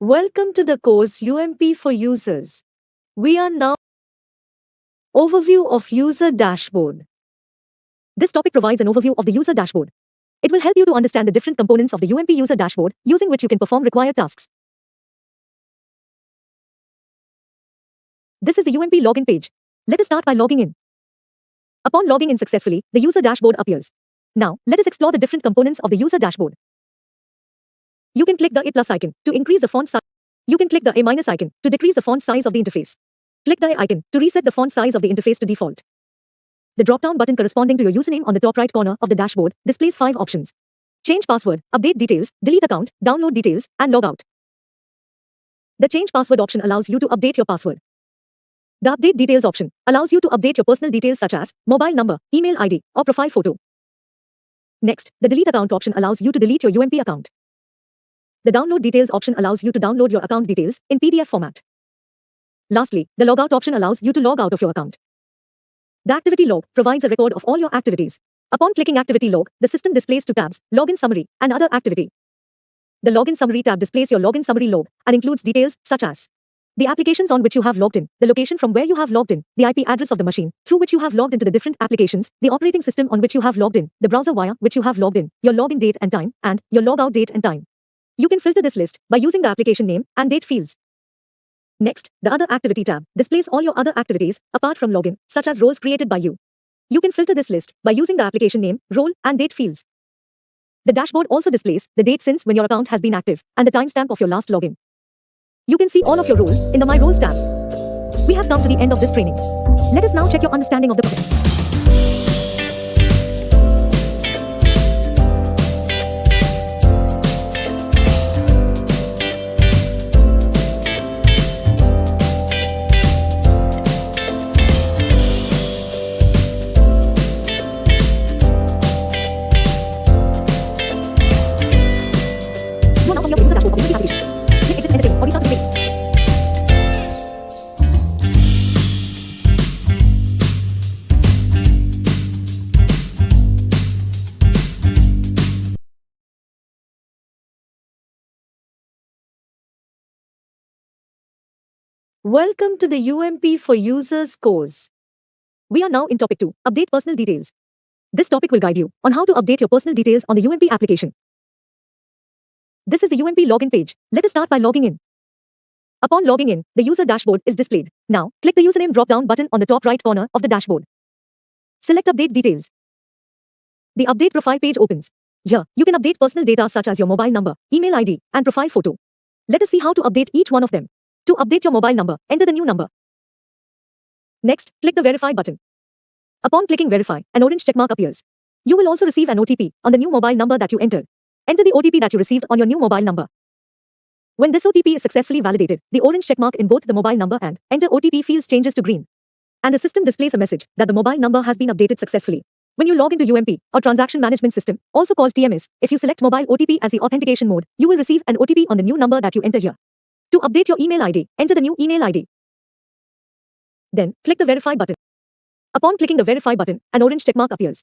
Welcome to the course UMP for Users. We are now overview of user dashboard. This topic provides an overview of the user dashboard. It will help you to understand the different components of the UMP user dashboard, using which you can perform required tasks. This is the UMP login page. Let us start by logging in. Upon logging in successfully, the user dashboard appears. Now, let us explore the different components of the user dashboard. You can click the A plus icon to increase the font size. You can click the A minus icon to decrease the font size of the interface. Click the A icon to reset the font size of the interface to default. The drop-down button corresponding to your username on the top right corner of the dashboard displays 5 options. Change password, update details, delete account, download details, and log out. The change password option allows you to update your password. The update details option allows you to update your personal details such as mobile number, email ID, or profile photo. Next, the delete account option allows you to delete your UMP account. The download details option allows you to download your account details in PDF format. Lastly, the logout option allows you to log out of your account. The activity log provides a record of all your activities. Upon clicking activity log, the system displays 2 tabs, login summary and other activity. The login summary tab displays your login summary log and includes details such as the applications on which you have logged in, the location from where you have logged in, the IP address of the machine through which you have logged into the different applications, the operating system on which you have logged in, the browser via which you have logged in, your login date and time, and your logout date and time. You can filter this list by using the application name and date fields. Next, the Other Activity tab displays all your other activities apart from login, such as roles created by you. You can filter this list by using the application name, role, and date fields. The dashboard also displays the date since when your account has been active and the timestamp of your last login. You can see all of your roles in the My Roles tab. We have come to the end of this training. Let us now check your understanding of the process. You are now from your user dashboard of the UMP application. Click exit to end the training or restart the training. Welcome to the UMP for Users course. We are now in topic 2, update personal details. This topic will guide you on how to update your personal details on the UMP application. This is the UMP login page. Let us start by logging in. Upon logging in, the user dashboard is displayed. Now, click the username drop-down button on the top right corner of the dashboard. Select update details. The update profile page opens. Here, you can update personal data such as your mobile number, email ID, and profile photo. Let us see how to update each one of them. To update your mobile number, enter the new number. Next, click the verify button. Upon clicking verify, an orange checkmark appears. You will also receive an OTP on the new mobile number that you entered. Enter the OTP that you received on your new mobile number. When this OTP is successfully validated, the orange checkmark in both the mobile number and enter OTP fields changes to green. And the system displays a message that the mobile number has been updated successfully. When you log into UMP, or Transaction Management System, also called TMS, if you select mobile OTP as the authentication mode, you will receive an OTP on the new number that you enter here. To update your email ID, enter the new email ID. Then, click the verify button. Upon clicking the verify button, an orange checkmark appears.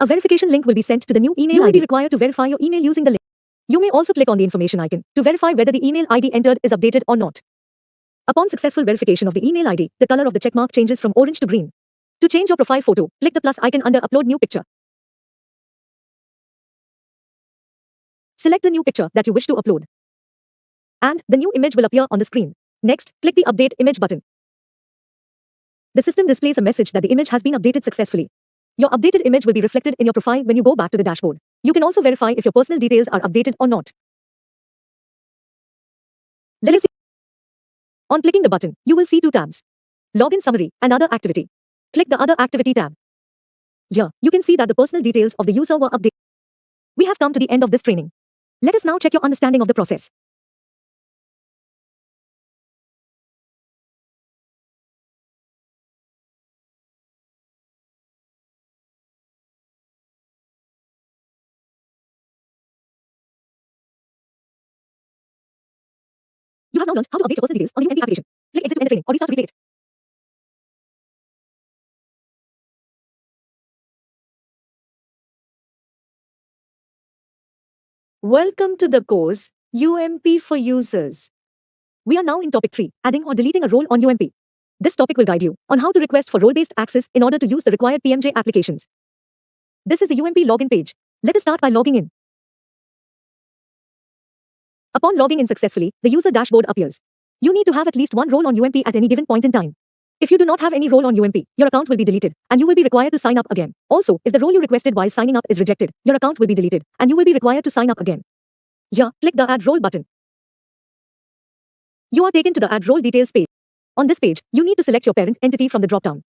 A verification link will be sent to the new email ID. You will be required to verify your email using the link. You may also click on the information icon to verify whether the email ID entered is updated or not. Upon successful verification of the email ID, the color of the checkmark changes from orange to green. To change your profile photo, click the plus icon under Upload New Picture. Select the new picture that you wish to upload. And the new image will appear on the screen. Next, click the Update Image button. The system displays a message that the image has been updated successfully. Your updated image will be reflected in your profile when you go back to the dashboard. You can also verify if your personal details are updated or not. Let us see. On clicking the button, you will see 2 tabs. Login Summary and Other Activity. Click the Other Activity tab. Here, you can see that the personal details of the user were updated. We have come to the end of this training. Let us now check your understanding of the process. You have now learned how to update your personal details on the UMP application. Click exit to end the training or restart to replay it. Welcome to the course UMP for users. We are now in topic 3, adding or deleting a role on UMP. This topic will guide you on how to request for role-based access in order to use the required PMJ applications. This is the UMP login page. Let us start by logging in. Upon logging in successfully, the user dashboard appears. You need to have at least one role on UMP at any given point in time. If you do not have any role on UMP, your account will be deleted, and you will be required to sign up again. Also, if the role you requested while signing up is rejected, your account will be deleted, and you will be required to sign up again. Here, click the Add Role button. You are taken to the Add Role Details page. On this page, you need to select your parent entity from the drop-down.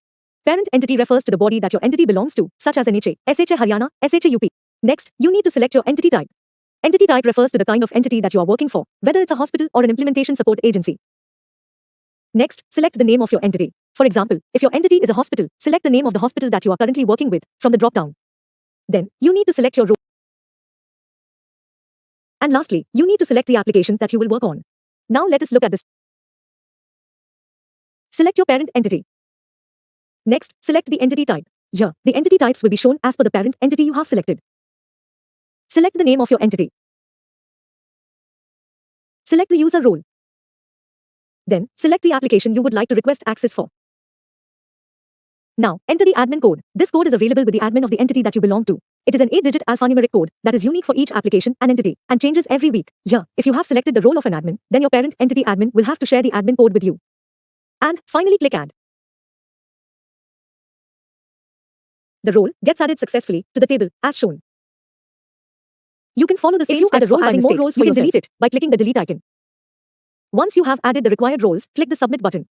Parent entity refers to the body that your entity belongs to, such as NHA, SHA Haryana, SHA UP. Next, you need to select your entity type. Entity type refers to the kind of entity that you are working for, whether it's a hospital or an implementation support agency. Next, select the name of your entity. For example, if your entity is a hospital, select the name of the hospital that you are currently working with from the drop-down. Then, you need to select your role. And lastly, you need to select the application that you will work on. Now let us look at this. Select your parent entity. Next, select the entity type. Here, the entity types will be shown as per the parent entity you have selected. Select the name of your entity. Select the user role. Then, select the application you would like to request access for. Now, enter the admin code. This code is available with the admin of the entity that you belong to. It is an 8-digit alphanumeric code that is unique for each application and entity and changes every week. Here, if you have selected the role of an admin, then your parent entity admin will have to share the admin code with you. And finally, click Add. The role gets added successfully to the table as shown. You can follow the same steps for adding more roles for yourself. You can delete it by clicking the delete icon. Once you have added the required roles, click the submit button.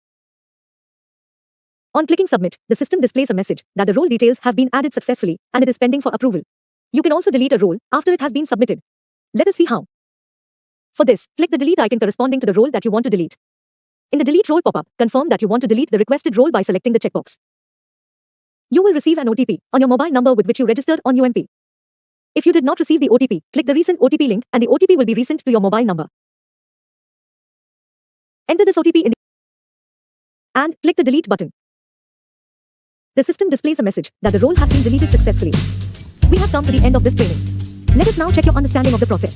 On clicking submit, the system displays a message that the role details have been added successfully and it is pending for approval. You can also delete a role after it has been submitted. Let us see how. For this, click the delete icon corresponding to the role that you want to delete. In the delete role pop-up, confirm that you want to delete the requested role by selecting the checkbox. You will receive an OTP on your mobile number with which you registered on UMP. If you did not receive the OTP, click the recent OTP link and the OTP will be resent to your mobile number. Enter this OTP in and click the delete button. The system displays a message that the role has been deleted successfully. We have come to the end of this training. Let us now check your understanding of the process.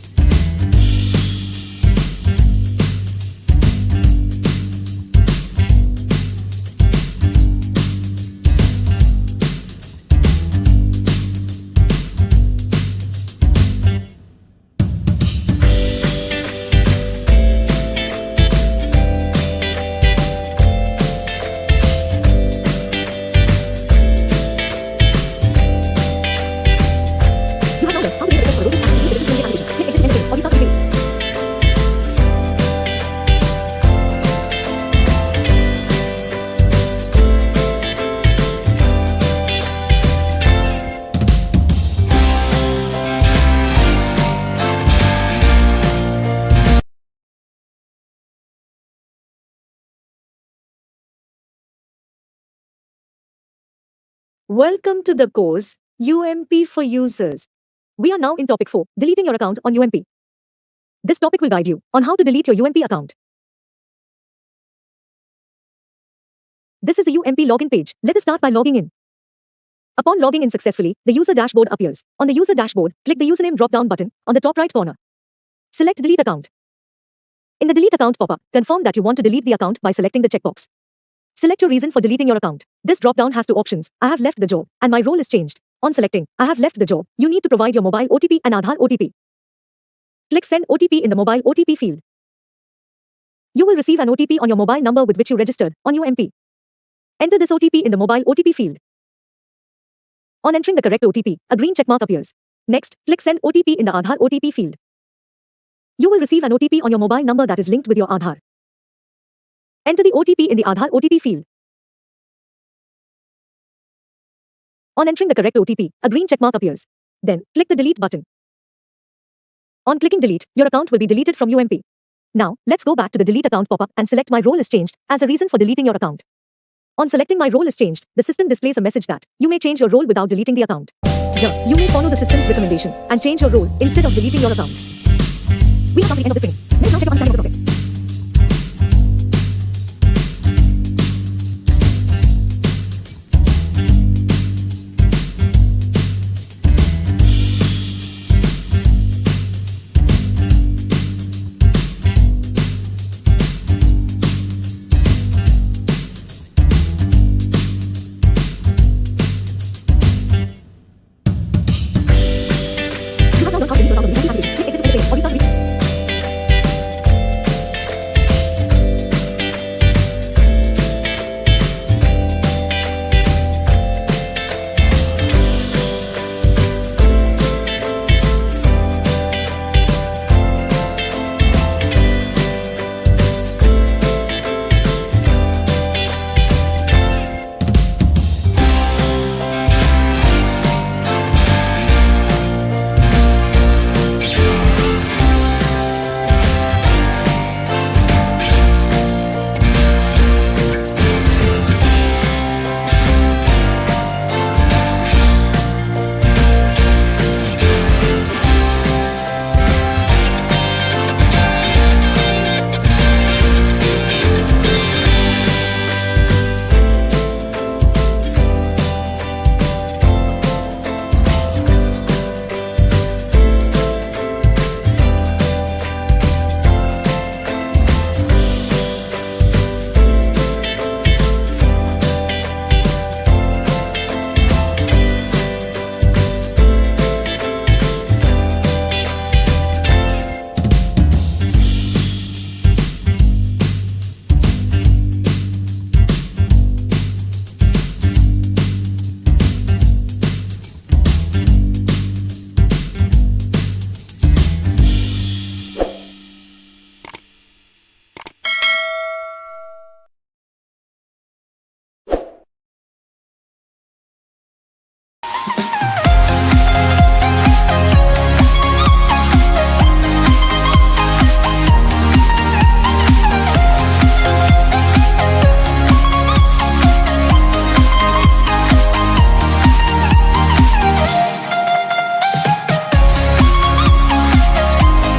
Welcome to the course, UMP for users. We are now in topic 4, deleting your account on UMP. This topic will guide you on how to delete your UMP account. This is the UMP login page. Let us start by logging in. Upon logging in successfully, the user dashboard appears. On the user dashboard, click the username drop-down button on the top right corner. Select delete account. In the delete account pop-up, confirm that you want to delete the account by selecting the checkbox. Select your reason for deleting your account. This drop-down has two options. I have left the job and my role is changed. On selecting, I have left the job, you need to provide your mobile OTP and Aadhaar OTP. Click Send OTP in the mobile OTP field. You will receive an OTP on your mobile number with which you registered on UMP. Enter this OTP in the mobile OTP field. On entering the correct OTP, a green checkmark appears. Next, click Send OTP in the Aadhaar OTP field. You will receive an OTP on your mobile number that is linked with your Aadhaar. Enter the OTP in the Aadhaar OTP field. On entering the correct OTP, a green checkmark appears. Then, click the delete button. On clicking delete, your account will be deleted from UMP. Now, let's go back to the delete account pop-up and select my role is changed as a reason for deleting your account. On selecting my role is changed, the system displays a message that you may change your role without deleting the account. Here, you may follow the system's recommendation and change your role instead of deleting your account. We have come to the end of this training. Let's now check your understanding.